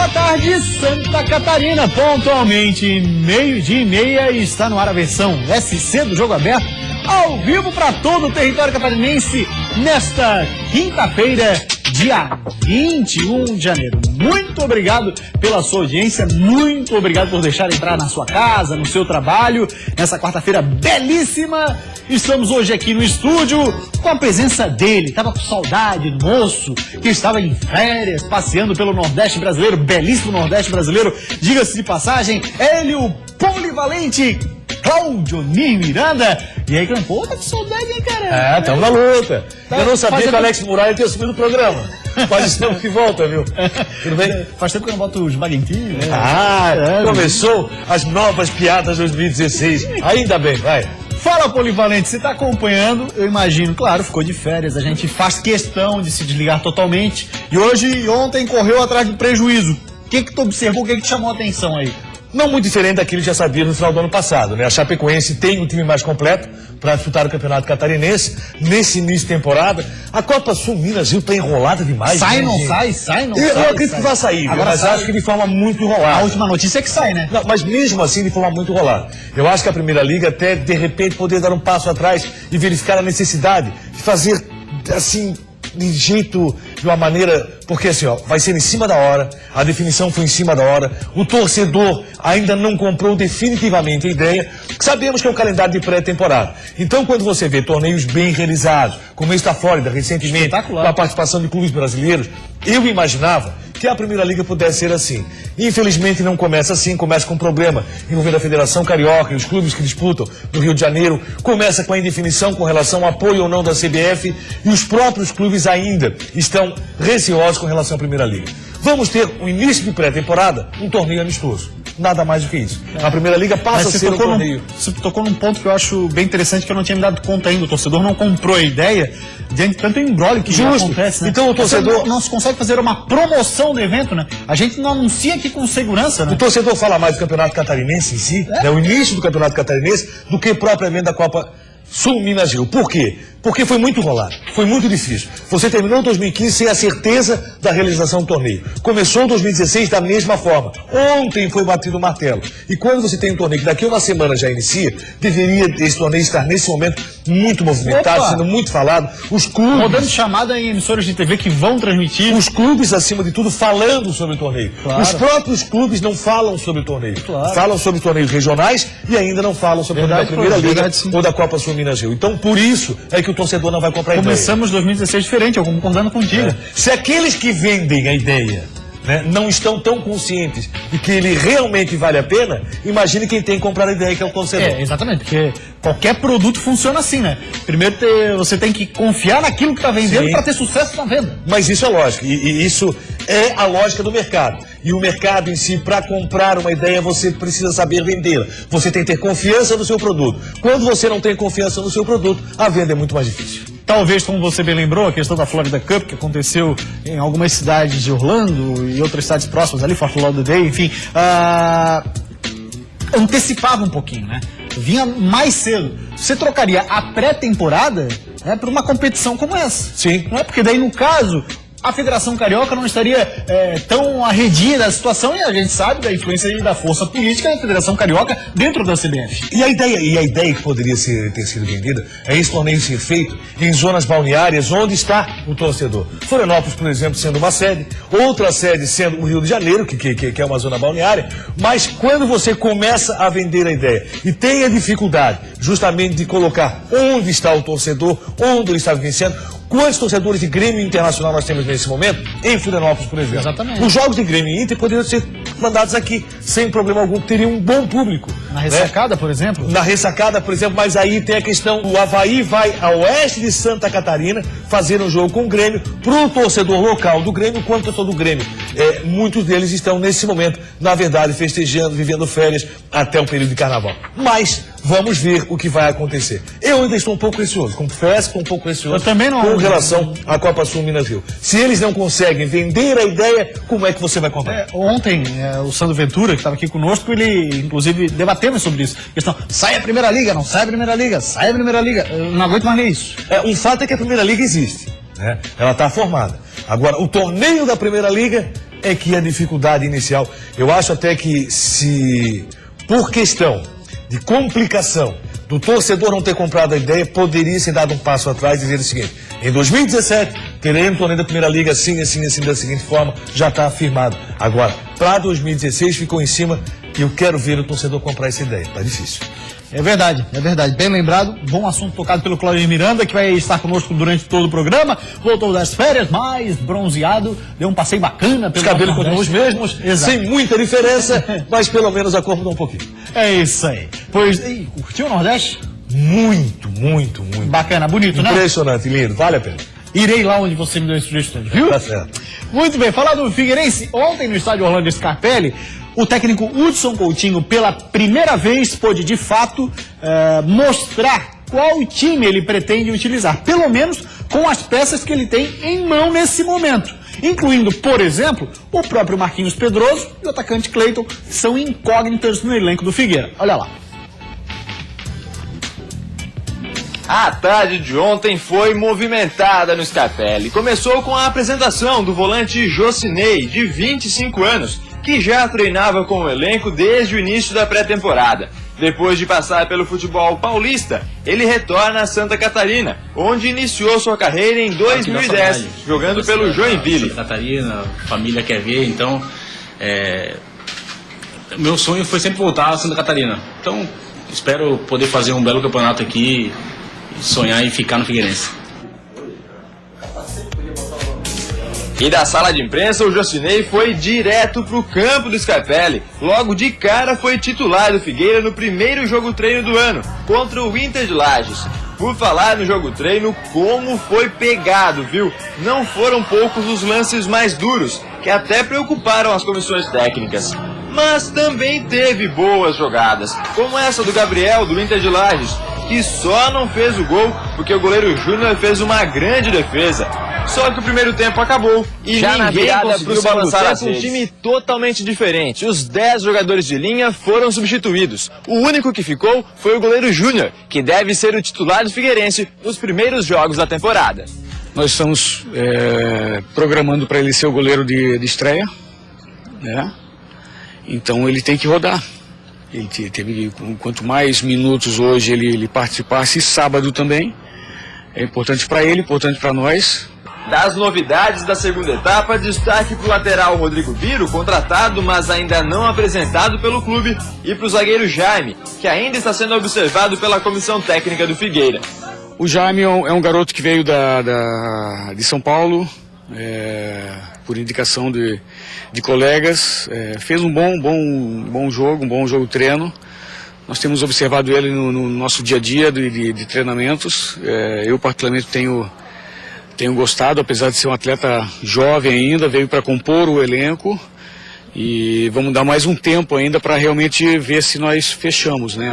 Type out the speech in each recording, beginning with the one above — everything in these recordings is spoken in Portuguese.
da tarde, Santa Catarina, pontualmente, 12h30, e está no ar a versão SC do Jogo Aberto, ao vivo para todo o território catarinense, nesta quinta-feira, dia 21 de janeiro. Muito obrigado pela sua audiência, muito obrigado por deixar entrar na sua casa, no seu trabalho, nessa quarta-feira belíssima. Estamos hoje aqui no estúdio com a presença dele. Tava com saudade do moço que estava em férias, passeando pelo Nordeste brasileiro, belíssimo Nordeste brasileiro, diga-se de passagem, ele, o polivalente Cláudio Miranda. E aí, pô, tá com saudade, hein, cara? Estamos na luta. Tá, Eu não sabia que o Alex Muralha tinha assumido o programa. Quase estamos de volta, viu? Tudo bem? Faz tempo que eu não boto os baguentinhos, né? Começou as novas piadas 2016. Ainda bem, vai. Fala, polivalente, você tá acompanhando, eu imagino, claro, ficou de férias, a gente faz questão de se desligar totalmente. E hoje e ontem correu atrás do prejuízo. O que tu observou, o que te chamou a atenção aí? Não muito diferente daquilo que já sabia no final do ano passado, né? A Chapecoense tem um time mais completo para disputar o Campeonato Catarinense nesse início de temporada. A Copa Sul Minas Rio tá enrolada demais. Sai, né, não gente? sai, Eu acredito que vai sair, agora mas sai. acho que de forma muito enrolada. A última notícia é que sai, né? Não, mas mesmo assim, de forma muito enrolada. Eu acho que a Primeira Liga até, de repente, poderia dar um passo atrás e verificar a necessidade de fazer, assim, de uma maneira, porque assim, ó, vai ser em cima da hora, a definição foi em cima da hora, o torcedor ainda não comprou definitivamente a ideia, sabemos que é um calendário de pré-temporada. Então, quando você vê torneios bem realizados, como esse da Flórida recentemente, com a participação de clubes brasileiros, eu imaginava que a Primeira Liga pudesse ser assim. Infelizmente não começa assim, começa com um problema envolvendo a Federação Carioca e os clubes que disputam no Rio de Janeiro, começa com a indefinição com relação ao apoio ou não da CBF, e os próprios clubes ainda estão receosos com relação à Primeira Liga. Vamos ter um início de pré-temporada, um torneio amistoso. Nada mais do que isso. A Primeira Liga passa a ser um torneio. Você tocou num ponto que eu acho bem interessante, que eu não tinha me dado conta ainda. O torcedor não comprou a ideia diante de tanto embrólio que já acontece, né? Então o torcedor não se consegue fazer uma promoção do evento, né? A gente não anuncia aqui com segurança, né? O torcedor fala mais do Campeonato Catarinense em si, né, o início do Campeonato Catarinense, do que propriamente da Copa Sul Minas Rio. Por quê? Porque foi muito enrolado, foi muito difícil. Você terminou 2015 sem a certeza da realização do torneio. Começou 2016 da mesma forma. Ontem foi batido o martelo. E quando você tem um torneio que daqui a uma semana já inicia, deveria esse torneio estar nesse momento muito movimentado, sendo muito falado. Os clubes... Rodando chamada em emissoras de TV que vão transmitir. Os clubes, acima de tudo, falando sobre o torneio. Claro. Os próprios clubes não falam sobre o torneio. Claro. Falam sobre torneios regionais e ainda não falam sobre o torneio da Primeira Liga ou da Copa Sul Minas Rio. Então, por isso é que o torcedor não vai comprar a ideia. Começamos 2016 diferente, eu concordando contigo. Se aqueles que vendem a ideia, né, não estão tão conscientes de que ele realmente vale a pena, imagine quem tem que comprar a ideia, que é o torcedor. Exatamente, porque qualquer produto funciona assim, né? Primeiro você tem que confiar naquilo que está vendendo para ter sucesso na venda. Mas isso é lógico, e isso é a lógica do mercado. E o mercado em si, para comprar uma ideia, você precisa saber vendê-la. Você tem que ter confiança no seu produto. Quando você não tem confiança no seu produto, a venda é muito mais difícil. Talvez, como você bem lembrou, a questão da Florida Cup, que aconteceu em algumas cidades de Orlando e outras cidades próximas ali, Fort Lauderdale, enfim, antecipava um pouquinho, né? Vinha mais cedo. Você trocaria a pré-temporada, né, por uma competição como essa. Sim. Não é? Porque daí, no caso, a Federação Carioca não estaria tão arredia da situação, e a gente sabe da influência e da força política da Federação Carioca dentro da CBF. E a ideia que poderia ter sido vendida é esse torneio ser feito em zonas balneárias onde está o torcedor. Florianópolis, por exemplo, sendo uma sede, outra sede sendo o Rio de Janeiro, que é uma zona balneária, mas quando você começa a vender a ideia e tem a dificuldade justamente de colocar onde está o torcedor, onde ele está vivenciando. Quantos torcedores de Grêmio Internacional nós temos nesse momento? Em Florianópolis, por exemplo. Exatamente. Os jogos de Grêmio e Inter poderiam ser mandados aqui, sem problema algum, que teriam um bom público. Na ressacada, por exemplo? Na ressacada, por exemplo, mas aí tem a questão, o Avaí vai a oeste de Santa Catarina fazer um jogo com o Grêmio, para o torcedor local do Grêmio, quanto torcedor do Grêmio. Muitos deles estão nesse momento, na verdade, festejando, vivendo férias até o período de carnaval. Mas vamos ver o que vai acontecer. Eu ainda estou um pouco receoso, confesso que um pouco receoso. Eu também não. Com relação à Copa Sul Minas Rio. Se eles não conseguem vender a ideia, como é que você vai comprar? Ontem, o Sandro Ventura, que estava aqui conosco, ele, inclusive, debatemos sobre isso. Questão, sai a Primeira Liga, não sai a Primeira Liga, sai a Primeira Liga. Eu não aguento mais ler isso. Um fato é que a Primeira Liga existe, né? Ela está formada. Agora, o torneio da Primeira Liga é que a dificuldade inicial, eu acho até que se, por questão de complicação, do torcedor não ter comprado a ideia, poderia ser dado um passo atrás e dizer o seguinte: em 2017, teremos um torneio da Primeira Liga assim, da seguinte forma, já está afirmado. Agora, para 2016, ficou em cima e eu quero ver o torcedor comprar essa ideia. Está difícil. É verdade. Bem lembrado. Bom assunto tocado pelo Claudio Miranda, que vai estar conosco durante todo o programa. Voltou das férias, mais bronzeado. Deu um passeio bacana pelo Os cabelos continuam os mesmos, sem muita diferença, mas pelo menos a cor mudou um pouquinho. É isso aí. Pois, curtiu o Nordeste? Muito. Bacana, bonito, né? Impressionante, lindo. Vale a pena. Irei lá onde você me deu sugestões, viu? Tá certo. Muito bem, falar do Figueirense, ontem no estádio Orlando Scarpelli, o técnico Hudson Coutinho, pela primeira vez, pôde de fato mostrar qual time ele pretende utilizar, pelo menos com as peças que ele tem em mão nesse momento, incluindo, por exemplo, o próprio Marquinhos Pedroso e o atacante Cleiton, que são incógnitas no elenco do Figueira. Olha lá. A tarde de ontem foi movimentada no Scarpelli. Começou com a apresentação do volante Jocinei, de 25 anos, que já treinava com o elenco desde o início da pré-temporada. Depois de passar pelo futebol paulista, ele retorna a Santa Catarina, onde iniciou sua carreira em 2010, jogando pelo Joinville. Santa Catarina, a família quer ver, então meu sonho foi sempre voltar a Santa Catarina. Então espero poder fazer um belo campeonato aqui, sonhar em ficar no Figueirense. E da sala de imprensa, o Jocinei foi direto pro campo do Scarpelli. Logo de cara foi titular do Figueira no primeiro jogo treino do ano, contra o Inter de Lages. Por falar no jogo treino, como foi pegado, viu? Não foram poucos os lances mais duros, que até preocuparam as comissões técnicas. Mas também teve boas jogadas, como essa do Gabriel, do Inter de Lages, que só não fez o gol porque o goleiro Júnior fez uma grande defesa. Só que o primeiro tempo acabou e já ninguém conseguiu balançar as redes. Um time totalmente diferente. Os 10 jogadores de linha foram substituídos. O único que ficou foi o goleiro Júnior, que deve ser o titular do Figueirense nos primeiros jogos da temporada. Nós estamos programando para ele ser o goleiro de estreia, né? Então ele tem que rodar. Ele teve, quanto mais minutos hoje ele participasse, sábado também, é importante para ele, importante para nós. Das novidades da segunda etapa, destaque para o lateral Rodrigo Biro, contratado, mas ainda não apresentado pelo clube, e para o zagueiro Jaime, que ainda está sendo observado pela comissão técnica do Figueira. O Jaime é um garoto que veio de São Paulo, por indicação de colegas, fez um bom jogo treino. Nós temos observado ele no nosso dia a dia de treinamentos. Eu particularmente tenho gostado, apesar de ser um atleta jovem ainda, veio para compor o elenco e vamos dar mais um tempo ainda para realmente ver se nós fechamos, né,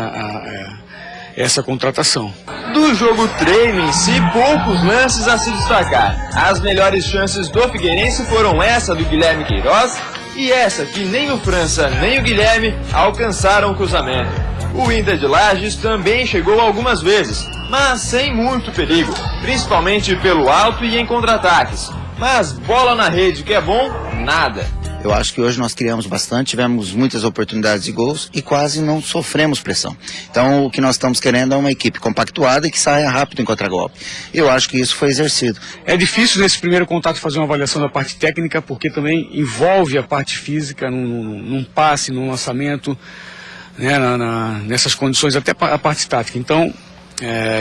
essa contratação. Do jogo treino em si, poucos lances a se destacar. As melhores chances do Figueirense foram essa do Guilherme Queiroz e essa que nem o França nem o Guilherme alcançaram o cruzamento. O Inter de Lages também chegou algumas vezes, mas sem muito perigo, principalmente pelo alto e em contra-ataques. Mas bola na rede, que é bom, nada. Eu acho que hoje nós criamos bastante, tivemos muitas oportunidades de gols e quase não sofremos pressão. Então o que nós estamos querendo é uma equipe compactuada e que saia rápido em contra-golpe. Eu acho que isso foi exercido. É difícil nesse primeiro contato fazer uma avaliação da parte técnica, porque também envolve a parte física, num passe, num lançamento, né, nessas condições, até a parte tática. Então,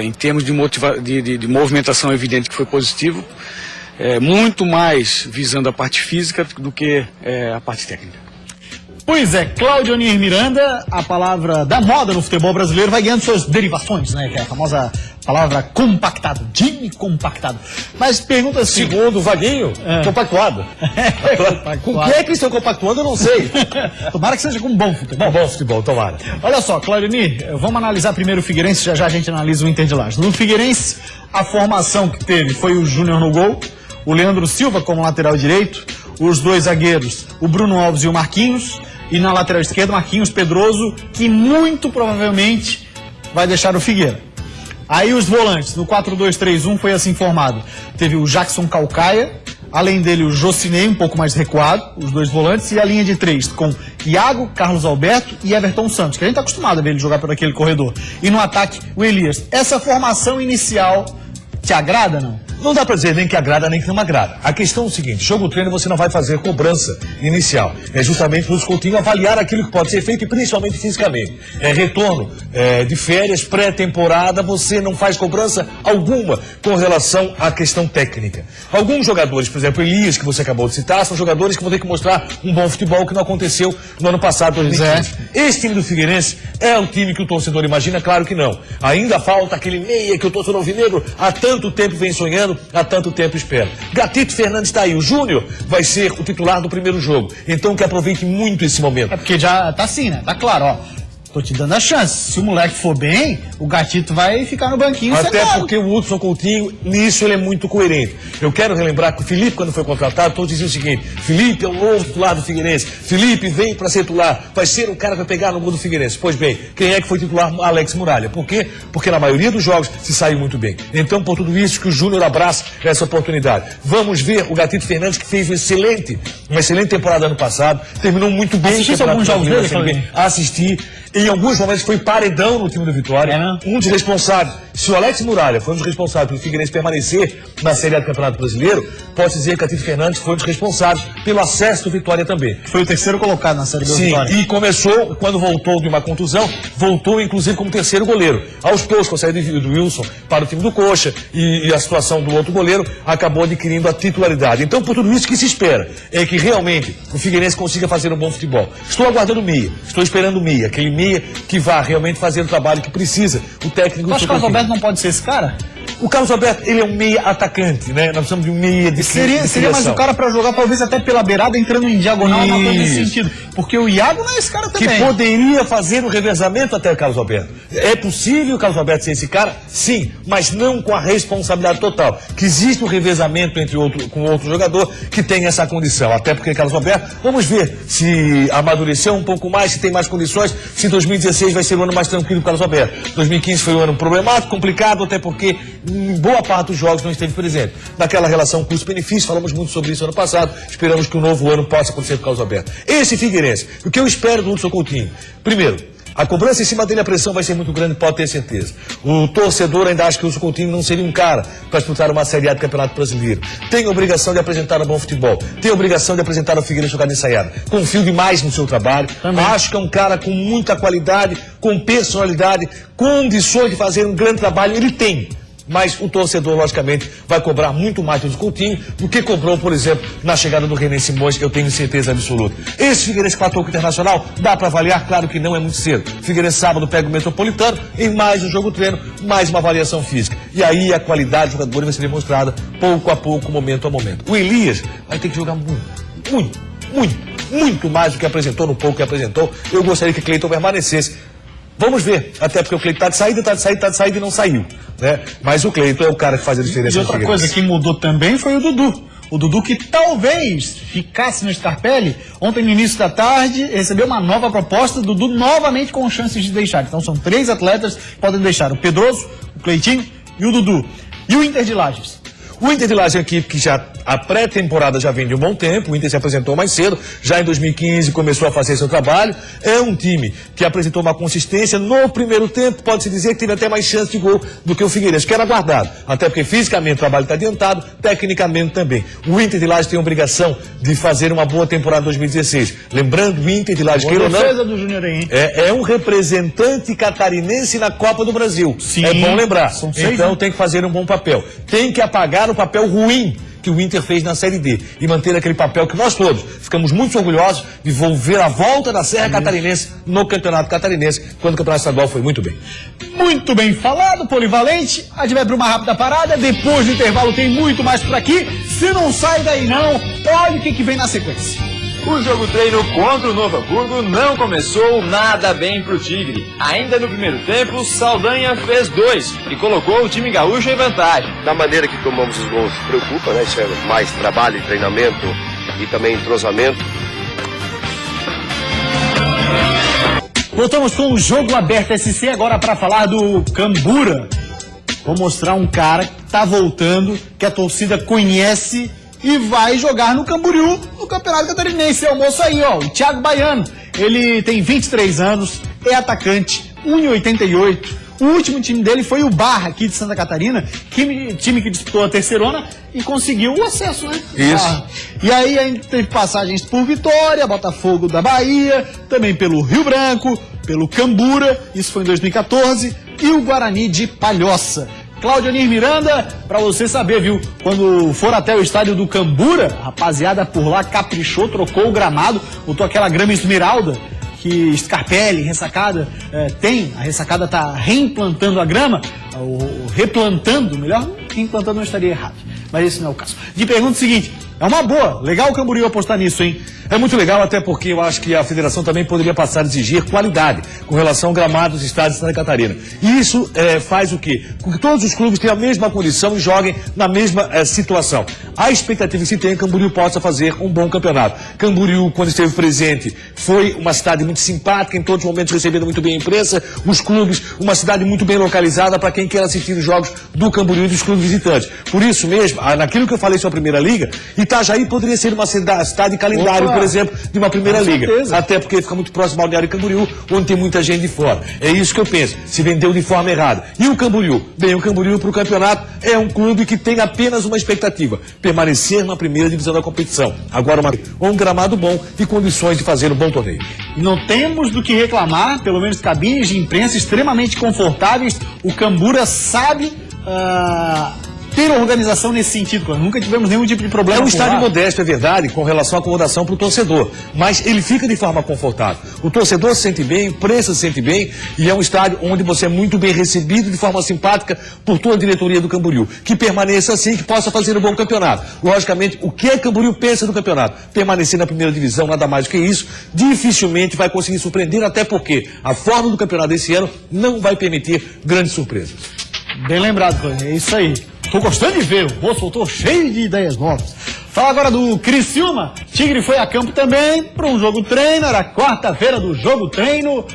em termos de movimentação, é evidente que foi positivo. Muito mais visando a parte física do que a parte técnica. Pois é, Claudio Miranda, a palavra da moda no futebol brasileiro vai ganhando suas derivações, né? Que é a famosa palavra compactado, time compactado. Mas pergunta assim... Segundo o Vaguinho, compactuado. Com o que é que estão compactuando, eu não sei. Tomara que seja com bom futebol. Bom futebol, tomara. Olha só, Claudio, vamos analisar primeiro o Figueirense, já a gente analisa o Inter de Lages. No Figueirense, a formação que teve foi o Júnior no gol, o Leandro Silva como lateral direito, os dois zagueiros, o Bruno Alves e o Marquinhos, e na lateral esquerda, Marquinhos Pedroso, que muito provavelmente vai deixar o Figueira. Aí os volantes, no 4-2-3-1 foi assim formado. Teve o Jackson Calcaia, Além dele, o Jocinei, um pouco mais recuado, os dois volantes, e a linha de 3 com Iago, Carlos Alberto e Everton Santos, que a gente tá acostumado a ver ele jogar por aquele corredor. E no ataque, o Elias. Essa formação inicial te agrada, não? Não dá pra dizer nem que agrada, nem que não agrada. A questão é o seguinte, jogo treino você não vai fazer cobrança inicial. É justamente para o Coutinho avaliar aquilo que pode ser feito e principalmente fisicamente. É retorno de férias, pré-temporada, você não faz cobrança alguma com relação à questão técnica. Alguns jogadores, por exemplo, Elias, que você acabou de citar, são jogadores que vão ter que mostrar um bom futebol que não aconteceu no ano passado, 2015. Esse time do Figueirense é o time que o torcedor imagina? Claro que não. Ainda falta aquele meia que o torcedor alvinegro há tanto tempo vem sonhando, há tanto tempo espera. Gatito Fernandes está aí. O Júnior vai ser o titular do primeiro jogo. Então que aproveite muito esse momento. É porque já tá assim, né? Tá claro, ó. Tô te dando a chance. Se o moleque for bem, o Gatito vai ficar no banquinho. Até porque o Hudson Coutinho, nisso ele é muito coerente. Eu quero relembrar que o Felipe, quando foi contratado, todos diziam o seguinte: Felipe é o novo titular do Figueirense. Felipe vem para ser titular. Vai ser o cara que vai pegar no gol do Figueirense. Pois bem, quem é que foi titular? Alex Muralha. Por quê? Porque na maioria dos jogos se saiu muito bem. Então, por tudo isso, que o Júnior abraça essa oportunidade. Vamos ver o Gatito Fernandes, que fez uma excelente temporada ano passado. Terminou muito bem. Assistiu alguns jogos dele? Assisti. Em alguns momentos foi paredão no time do Vitória. Um dos responsáveis. Se o Alex Muralha foi um dos responsáveis pelo Figueirense permanecer na Série A do Campeonato Brasileiro, pode dizer que Gatito Fernandes foi um dos responsáveis pelo acesso do Vitória também. Foi o terceiro colocado na Série B do Sim, Vitória. E começou, quando voltou de uma contusão, voltou inclusive como terceiro goleiro. Aos poucos, com a saída do Wilson para o time do Coxa e a situação do outro goleiro, acabou adquirindo a titularidade. Então, por tudo isso que se espera, é que realmente o Figueirense consiga fazer um bom futebol. Estou aguardando o Meia, estou esperando o Meia, aquele Meia que vá realmente fazer o trabalho que precisa. O técnico... Acho que o Carlos Alberto não pode ser esse cara? O Carlos Alberto, ele é um meia atacante, né? Nós precisamos de um meia de Seria mais o cara pra jogar, talvez até pela beirada, entrando em diagonal, uma coisa nesse sentido. Porque o Iago não é esse cara também. Que poderia fazer o revezamento até o Carlos Alberto. É possível o Carlos Alberto ser esse cara? Sim, mas não com a responsabilidade total. Que existe um revezamento com outro jogador que tem essa condição. Até porque Carlos Alberto, vamos ver se amadureceu um pouco mais, se tem mais condições, se 2016 vai ser o ano mais tranquilo do Carlos Alberto. 2015 foi um ano problemático, complicado, até porque em boa parte dos jogos não esteve presente. Naquela relação custo-benefício, falamos muito sobre isso ano passado, esperamos que o novo ano possa acontecer com o Carlos Alberto. Esse Figueirense, o que eu espero do Hudson Coutinho? Primeiro, a cobrança em cima dele, a pressão vai ser muito grande, pode ter certeza. O torcedor ainda acha que o Hudson Coutinho não seria um cara para disputar uma Série A do Campeonato Brasileiro. Tem a obrigação de apresentar um bom futebol. Tem a obrigação de apresentar o Figueirense jogada ensaiada. Confio demais no seu trabalho. Também. Acho que é um cara com muita qualidade, com personalidade, condições de fazer um grande trabalho. Ele tem. Mas o torcedor, logicamente, vai cobrar muito mais do Coutinho do que cobrou, por exemplo, na chegada do René Simões, eu tenho certeza absoluta. Esse Figueirense que atuou com o Internacional, dá para avaliar? Claro que não, é muito cedo. Figueirense sábado pega o Metropolitano, em mais um jogo treino, mais uma avaliação física. E aí a qualidade do jogador vai ser demonstrada pouco a pouco, momento a momento. O Elias vai ter que jogar muito mais do que apresentou, no pouco que apresentou. Eu gostaria que o Cleiton permanecesse. Vamos ver, até porque o Cleiton tá de saída e não saiu, né? Mas o Cleiton é o cara que faz a diferença. E outra coisa que mudou também foi o Dudu. O Dudu que talvez ficasse no Scarpelli, ontem no início da tarde recebeu uma nova proposta, o Dudu novamente com chances de deixar. Então são 3 atletas que podem deixar, o Pedroso, o Cleitinho e o Dudu. E o Inter de Lages? O Inter de Lages é uma equipe que já, a pré-temporada já vem de um bom tempo, o Inter se apresentou mais cedo, já em 2015 começou a fazer seu trabalho, é um time que apresentou uma consistência, no primeiro tempo pode-se dizer que teve até mais chance de gol do que o Figueirense, que era aguardado, até porque fisicamente o trabalho está adiantado, tecnicamente também. O Inter de Lages tem a obrigação de fazer uma boa temporada em 2016, lembrando o Inter de Lages, queira ou não, do Júnior aí, hein? É um representante catarinense na Copa do Brasil, Sim, é bom lembrar, são 6, então né? tem que fazer um bom papel, tem que apagar o papel ruim que o Inter fez na Série D e manter aquele papel que nós todos ficamos muito orgulhosos de ver a volta da Serra Catarinense no Campeonato Catarinense, quando o Campeonato Estadual foi muito bem. Muito bem falado, polivalente. A gente vai para uma rápida parada, depois do intervalo tem muito mais por aqui. Se não sai daí não, olha o que vem na sequência. O jogo treino contra o Novo Hamburgo não começou nada bem pro Tigre. Ainda no primeiro tempo, Saldanha fez 2 e colocou o time gaúcho em vantagem. Da maneira que tomamos os gols, preocupa, né? Isso é mais trabalho, treinamento e também entrosamento. Voltamos com o Jogo Aberto SC agora para falar do Cambura. Vou mostrar um cara que tá voltando, que a torcida conhece e vai jogar no Camboriú, no Campeonato Catarinense. É o moço aí, ó, o Thiago Baiano. Ele tem 23 anos, é atacante, 1,88. O último time dele foi o Barra, aqui de Santa Catarina, time que disputou a terceirona e conseguiu o acesso, né? Isso. Barra. E aí a gente teve passagens por Vitória, Botafogo da Bahia, também pelo Rio Branco, pelo Cambura, isso foi em 2014, e o Guarani de Palhoça. Claudionir Miranda, pra você saber, viu? Quando for até o estádio do Cambura, a rapaziada por lá caprichou, trocou o gramado, botou aquela grama esmeralda que Scarpelli, Ressacada, tem. A Ressacada tá reimplantando a grama, ou replantando, melhor, reimplantando não estaria errado, mas esse não é o caso. De pergunta seguinte, é uma boa, legal o Camboriú apostar nisso, hein? É muito legal, até porque eu acho que a federação também poderia passar a exigir qualidade com relação ao gramado dos estádios de Santa Catarina. E isso faz o quê? Com que todos os clubes tenham a mesma condição e joguem na mesma situação. A expectativa que se tem é que Camboriú possa fazer um bom campeonato. Camboriú, quando esteve presente, foi uma cidade muito simpática, em todos os momentos recebendo muito bem a imprensa, os clubes, uma cidade muito bem localizada para quem quer assistir os jogos do Camboriú e dos clubes visitantes. Por isso mesmo, naquilo que eu falei sobre a Primeira Liga, Itajaí poderia ser uma cidade calendário, por exemplo, de uma Primeira Liga. Certeza. Até porque fica muito próximo ao Balneário Camboriú, onde tem muita gente de fora. É isso que eu penso. Se vendeu de forma errada. E o Camboriú? Bem, o Camboriú para o campeonato é um clube que tem apenas uma expectativa: permanecer na primeira divisão da competição. Agora, um gramado bom e condições de fazer um bom torneio. Não temos do que reclamar, pelo menos cabines de imprensa extremamente confortáveis. O Cambura sabe ter organização nesse sentido, Cláudio. Nunca tivemos nenhum tipo de problema. É um por estádio lá. modesto, é verdade, com relação à acomodação para o torcedor. Mas ele fica de forma confortável. O torcedor se sente bem, o preço se sente bem, e é um estádio onde você é muito bem recebido de forma simpática por toda a diretoria do Camboriú. Que permaneça assim, que possa fazer um bom campeonato. Logicamente, o que Camboriú pensa do campeonato? Permanecer na primeira divisão, nada mais do que isso. Dificilmente vai conseguir surpreender, até porque a forma do campeonato desse ano não vai permitir grandes surpresas. Bem lembrado, Cláudio. É isso aí. Tô gostando de ver, o moço voltou cheio de ideias novas. Fala agora do Criciúma. Tigre foi a campo também para um jogo treino, era quarta-feira do jogo treino.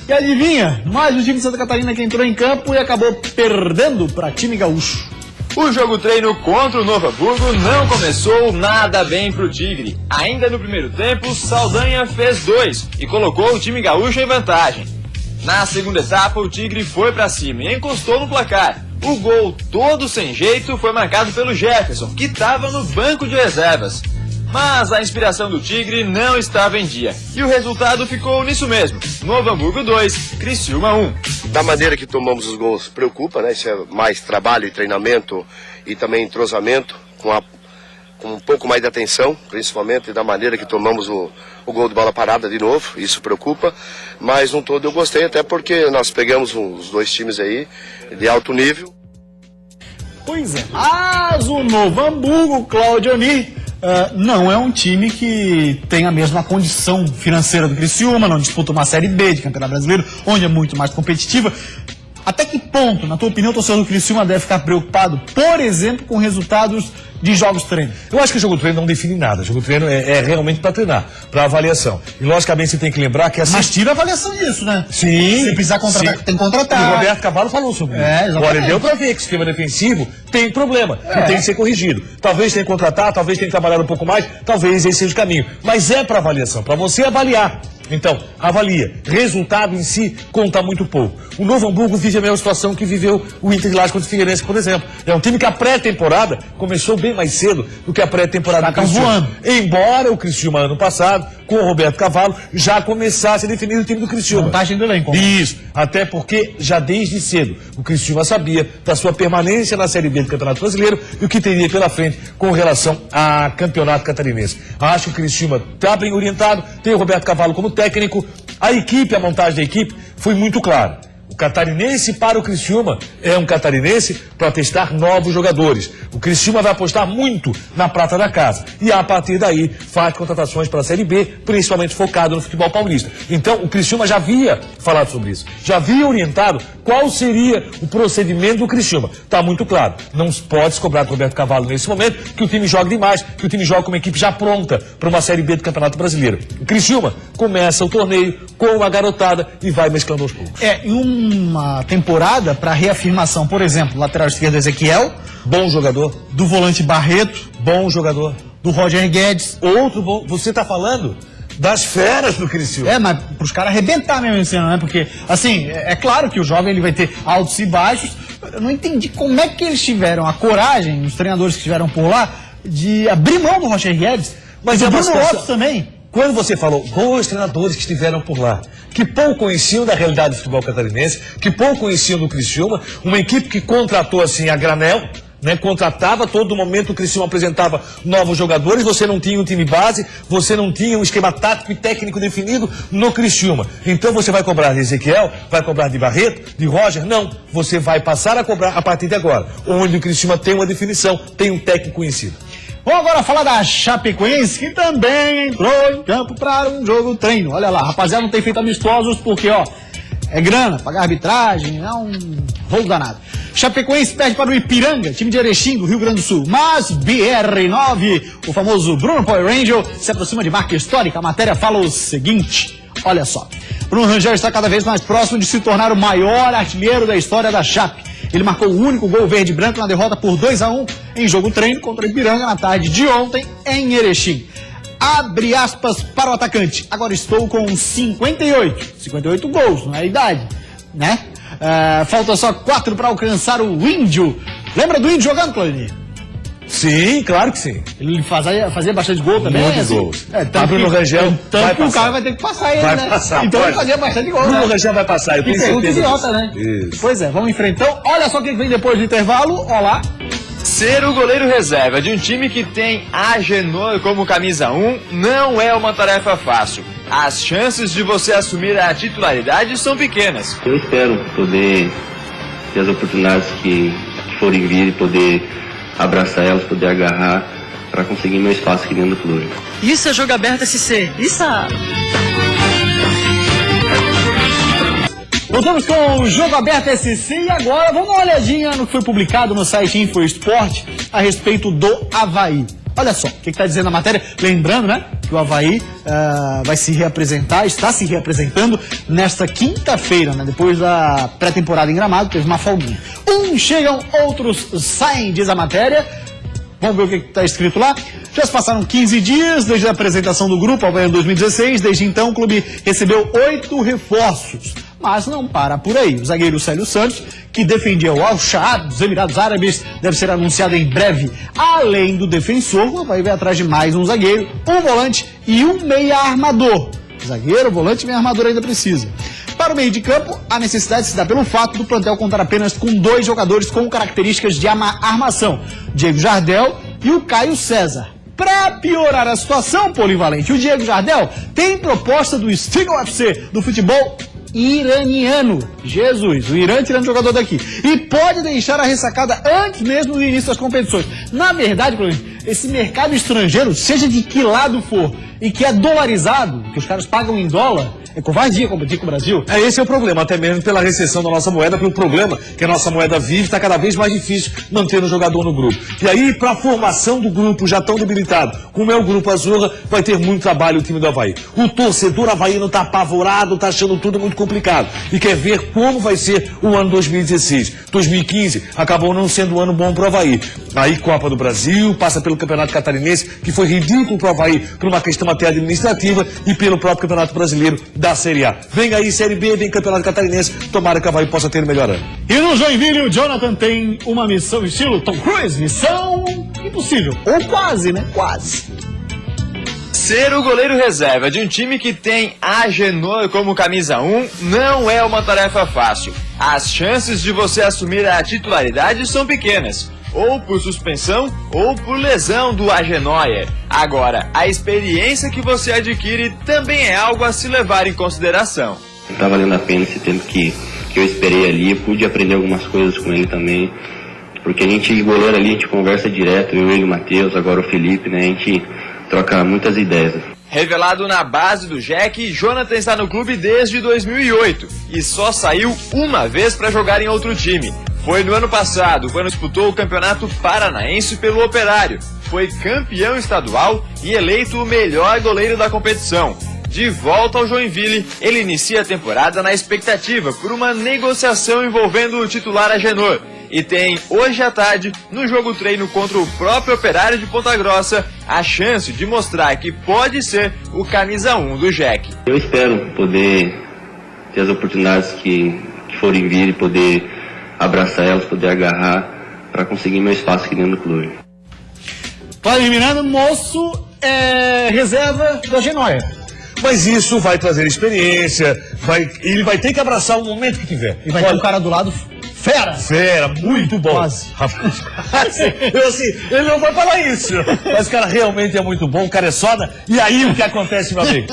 E adivinha, mais um time de Santa Catarina que entrou em campo e acabou perdendo para time gaúcho. O jogo treino contra o Novo Hamburgo não começou nada bem pro Tigre. Ainda no primeiro tempo, Saldanha fez 2 e colocou o time gaúcho em vantagem. Na segunda etapa, o Tigre foi pra cima e encostou no placar. O gol todo sem jeito foi marcado pelo Jefferson, que estava no banco de reservas. Mas a inspiração do Tigre não estava em dia. E o resultado ficou nisso mesmo. Novo Hamburgo 2, Criciúma 1. Da maneira que tomamos os gols preocupa, né? Isso é mais trabalho e treinamento e também entrosamento com um pouco mais de atenção, principalmente da maneira que tomamos o gol de bola parada de novo, isso preocupa, mas no todo eu gostei, até porque nós pegamos os dois times aí de alto nível. Pois é, mas o Novo Hamburgo, Claudionir, não é um time que tem a mesma condição financeira do Criciúma, não disputa uma Série B de Campeonato Brasileiro, onde é muito mais competitiva. Até que ponto, na tua opinião, o torcedor do Criciúma deve ficar preocupado, por exemplo, com resultados de jogos treino? Eu acho que o jogo treino não define nada. O jogo treino é realmente para treinar, para avaliação. E logicamente você tem que lembrar que assim... Mas tira a avaliação disso, né? Sim. Se precisar contratar, sim. tem que contratar. E o Roberto Cavalo falou sobre isso. Exatamente. Olha, deu para ver que o sistema defensivo tem problema, que tem que ser corrigido. Talvez tenha que contratar, talvez tenha que trabalhar um pouco mais, talvez esse seja o caminho. Mas é para avaliação, para você avaliar. Então, avalia. Resultado em si conta muito pouco. O Novo Hamburgo vive a mesma situação que viveu o Inter de Lages contra o Figueirense, por exemplo. É um time que a pré-temporada começou bem mais cedo do que a pré-temporada do Criciúma. Voando. Embora o Criciúma, ano passado, com o Roberto Cavalo, já começasse a definir o time do Criciúma. Montagem do elenco. Isso. Até porque, já desde cedo, o Criciúma sabia da sua permanência na Série B do Campeonato Brasileiro e o que teria pela frente com relação a Campeonato Catarinense. Acho que o Criciúma está bem orientado, tem o Roberto Cavalo como técnico. A equipe, a montagem da equipe foi muito clara. O catarinense para o Criciúma é um catarinense para testar novos jogadores. O Criciúma vai apostar muito na prata da casa. E a partir daí faz contratações para a Série B, principalmente focado no futebol paulista. Então o Criciúma já havia falado sobre isso. Já havia orientado qual seria o procedimento do Criciúma. Está muito claro. Não pode se cobrar do Roberto Cavalo nesse momento que o time joga demais, que o time joga com uma equipe já pronta para uma Série B do Campeonato Brasileiro. O Criciúma começa o torneio com uma garotada e vai mesclando aos poucos. Em um uma temporada para reafirmação, por exemplo, lateral esquerdo Ezequiel, Bom jogador, do volante Barreto, bom jogador. do Roger Guedes. Outro bom. Você tá falando das feras do Criciúma. Mas pros caras arrebentar mesmo esse ano, né? Porque, assim, é claro que o jovem ele vai ter altos e baixos. Eu não entendi como é que eles tiveram a coragem, os treinadores que estiveram por lá, de abrir mão do Roger Guedes. Mas e é do uma Bruno situação- Lopes também. Quando você falou bons treinadores que estiveram por lá, que pouco conheciam da realidade do futebol catarinense, que pouco conheciam do Criciúma, uma equipe que contratou assim a granel, né, contratava, todo momento o Criciúma apresentava novos jogadores, você não tinha um time base, você não tinha um esquema tático e técnico definido no Criciúma. Então você vai cobrar de Ezequiel, vai cobrar de Barreto, de Roger? Não, você vai passar a cobrar a partir de agora, onde o Criciúma tem uma definição, tem um técnico conhecido. Vamos agora falar da Chapecoense, que também entrou em campo para um jogo treino. Olha lá, rapaziada, não tem feito amistosos porque, ó, é grana, pagar arbitragem, é um rolo danado. Chapecoense perde para o Ipiranga, time de Erechim, do Rio Grande do Sul. Mas BR9, o famoso Bruno Power Angel, se aproxima de marca histórica. A matéria fala o seguinte, olha só. Bruno Rangel está cada vez mais próximo de se tornar o maior artilheiro da história da Chape. Ele marcou o único gol verde e branco na derrota por 2-1 em jogo treino contra o Ipiranga na tarde de ontem em Erechim. Abre aspas para o atacante. Agora estou com 58 gols, não é a idade, né? Falta só 4 para alcançar o Índio. Lembra do Índio jogando, Claudinei? Sim, claro que sim. Ele fazia bastante gol também. Muitos assim. gols. Tanto Bruno Rangel tanto vai que o passar. cara vai ter que passar ele, Vai né? passar, então pode. ele fazia bastante gol, Bruno né? Rangel vai passar, eu tenho E pergunta certeza idiota, disso. né? Isso. Pois é, vamos em frente. Então, olha só quem vem depois do intervalo. Olá. Ser o goleiro reserva de um time que tem Agenor como camisa 1 não é uma tarefa fácil. As chances de você assumir a titularidade são pequenas. Eu espero poder ter as oportunidades que forem vir e poder abraçar elas, poder agarrar para conseguir meu espaço aqui dentro do clube. Isso é jogo aberto SC. Isso é... Voltamos com o Jogo Aberto SC e agora vamos dar uma olhadinha no que foi publicado no site Info Esporte a respeito do Avaí. Olha só, o que está dizendo a matéria? Lembrando, né, que o Avaí vai se reapresentar, está se reapresentando nesta quinta-feira, né, depois da pré-temporada em Gramado, teve uma folguinha. Uns chegam, outros saem, diz a matéria. Vamos ver o que está escrito lá. Já se passaram 15 dias desde a apresentação do grupo, Avaí em 2016. Desde então, o clube recebeu 8 reforços. Mas não para por aí. O zagueiro Célio Santos, que defendia o Al-Shaab dos Emirados Árabes, deve ser anunciado em breve. Além do defensor, o Avaí vai atrás de mais um zagueiro, um volante e um meia armador. Zagueiro, volante e meia armador ainda precisa. Para o meio de campo, a necessidade se dá pelo fato do plantel contar apenas com 2 jogadores com características de armação, Diego Jardel e o Caio César. Para piorar a situação, polivalente, o Diego Jardel tem proposta do Stiga UFC, do futebol iraniano. Jesus, o Irã tirando jogador daqui. E pode deixar a ressacada antes mesmo do início das competições. Na verdade, esse mercado estrangeiro, seja de que lado for, e que é dolarizado, que os caras pagam em dólar, é covardia competir com o Brasil. Esse é o problema, até mesmo pela recessão da nossa moeda, pelo problema que a nossa moeda vive, está cada vez mais difícil manter um jogador no grupo. E aí, para a formação do grupo já tão debilitado, como é o Grupo Azurra, vai ter muito trabalho o time do Avaí. O torcedor havaiano está apavorado, está achando tudo muito complicado e quer ver como vai ser o ano 2016. 2015 acabou não sendo um ano bom para o Avaí. Aí Copa do Brasil, passa pelo Campeonato Catarinense, que foi ridículo para o Avaí por uma questão até administrativa, e pelo próprio Campeonato Brasileiro da Série A. Vem aí Série B, vem Campeonato Catarinense, tomara que o Avaí possa ter um melhor ano. E no Joinville, o Jonathan tem uma missão estilo Tom Cruise, missão impossível, ou quase, né? Quase. Ser o goleiro reserva de um time que tem Agenor como camisa 1 não é uma tarefa fácil. As chances de você assumir a titularidade são pequenas, ou por suspensão ou por lesão do Agenor. Agora, a experiência que você adquire também é algo a se levar em consideração. Tá valendo a pena esse tempo que eu esperei ali, pude aprender algumas coisas com ele também, porque a gente de goleiro ali, a gente conversa direto, eu, ele, o Matheus, agora o Felipe, né, a gente troca muitas ideias. Revelado na base do Jack, Jonathan está no clube desde 2008 e só saiu uma vez para jogar em outro time. Foi no ano passado, quando disputou o Campeonato Paranaense pelo Operário. Foi campeão estadual e eleito o melhor goleiro da competição. De volta ao Joinville, ele inicia a temporada na expectativa por uma negociação envolvendo o titular Agenor. E tem, hoje à tarde, no jogo treino contra o próprio Operário de Ponta Grossa, a chance de mostrar que pode ser o camisa 1 do Jack. Eu espero poder ter as oportunidades que forem vir e poder abraçar elas, poder agarrar para conseguir meu espaço aqui dentro do clube. Eliminando moço reserva da Genoia. Mas isso vai trazer experiência, ele vai ter que abraçar o momento que tiver. E vai ter um cara do lado fera. Fera, muito bom. Quase. Ele não vai falar isso. Mas o cara realmente é muito bom, o cara é soda. E aí o que acontece, meu amigo?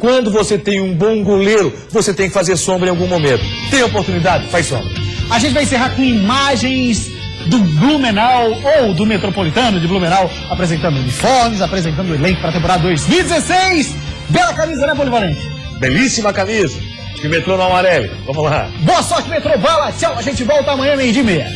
Quando você tem um bom goleiro, você tem que fazer sombra em algum momento. Tem oportunidade? Faz sombra. A gente vai encerrar com imagens do Blumenau ou do Metropolitano de Blumenau, apresentando uniformes, apresentando o elenco para a temporada 2016. Bela camisa, né, Polivalente? Belíssima camisa. Que metrô no amarelo. Vamos lá. Boa sorte, Metrô Bala. Tchau, a gente volta amanhã, 12:30.